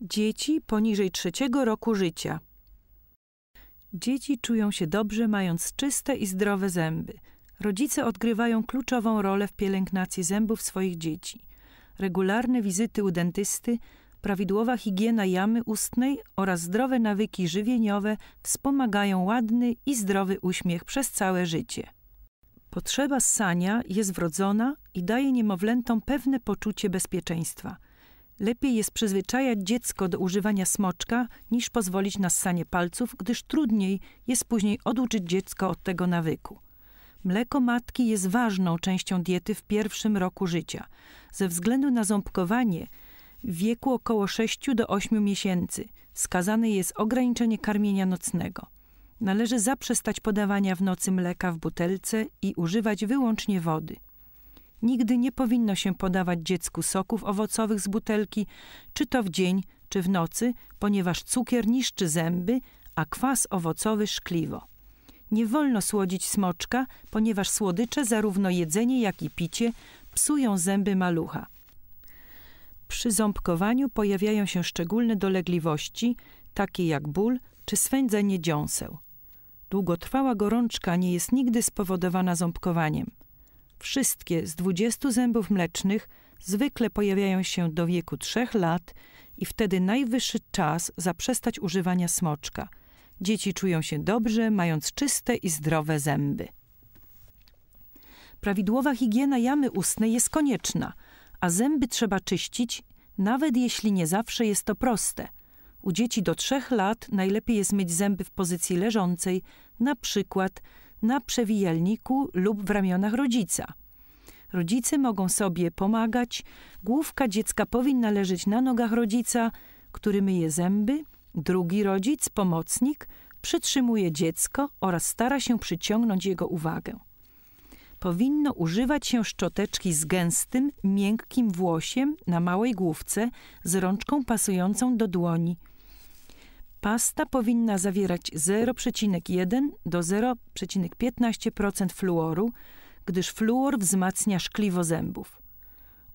Dzieci poniżej 3 roku życia. Dzieci czują się dobrze, mając czyste i zdrowe zęby. Rodzice odgrywają kluczową rolę w pielęgnacji zębów swoich dzieci. Regularne wizyty u dentysty, prawidłowa higiena jamy ustnej oraz zdrowe nawyki żywieniowe wspomagają ładny i zdrowy uśmiech przez całe życie. Potrzeba ssania jest wrodzona i daje niemowlętom pewne poczucie bezpieczeństwa. Lepiej jest przyzwyczajać dziecko do używania smoczka, niż pozwolić na ssanie palców, gdyż trudniej jest później oduczyć dziecko od tego nawyku. Mleko matki jest ważną częścią diety w pierwszym roku życia. Ze względu na ząbkowanie w wieku około 6 do 8 miesięcy wskazane jest ograniczenie karmienia nocnego. Należy zaprzestać podawania w nocy mleka w butelce i używać wyłącznie wody. Nigdy nie powinno się podawać dziecku soków owocowych z butelki, czy to w dzień, czy w nocy, ponieważ cukier niszczy zęby, a kwas owocowy szkliwo. Nie wolno słodzić smoczka, ponieważ słodycze, zarówno jedzenie, jak i picie, psują zęby malucha. Przy ząbkowaniu pojawiają się szczególne dolegliwości, takie jak ból czy swędzenie dziąseł. Długotrwała gorączka nie jest nigdy spowodowana ząbkowaniem. Wszystkie z 20 zębów mlecznych zwykle pojawiają się do wieku 3 lat i wtedy najwyższy czas zaprzestać używania smoczka. Dzieci czują się dobrze, mając czyste i zdrowe zęby. Prawidłowa higiena jamy ustnej jest konieczna, a zęby trzeba czyścić, nawet jeśli nie zawsze jest to proste. U dzieci do 3 lat najlepiej jest myć zęby w pozycji leżącej, na przykład na przewijalniku lub w ramionach rodzica. Rodzice mogą sobie pomagać. Główka dziecka powinna leżeć na nogach rodzica, który myje zęby. Drugi rodzic, pomocnik, przytrzymuje dziecko oraz stara się przyciągnąć jego uwagę. Powinno używać się szczoteczki z gęstym, miękkim włosiem na małej główce z rączką pasującą do dłoni. Pasta powinna zawierać 0,1 do 0,15% fluoru, gdyż fluor wzmacnia szkliwo zębów.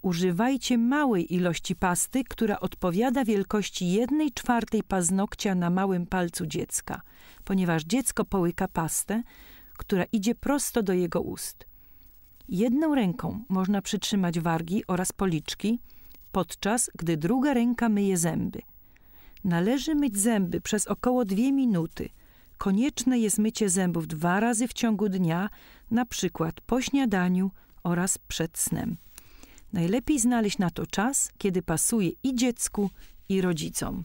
Używajcie małej ilości pasty, która odpowiada wielkości 1/4 paznokcia na małym palcu dziecka, ponieważ dziecko połyka pastę, która idzie prosto do jego ust. Jedną ręką można przytrzymać wargi oraz policzki, podczas gdy druga ręka myje zęby. Należy myć zęby przez około 2 minuty. Konieczne jest mycie zębów 2 razy w ciągu dnia, na przykład po śniadaniu oraz przed snem. Najlepiej znaleźć na to czas, kiedy pasuje i dziecku, i rodzicom.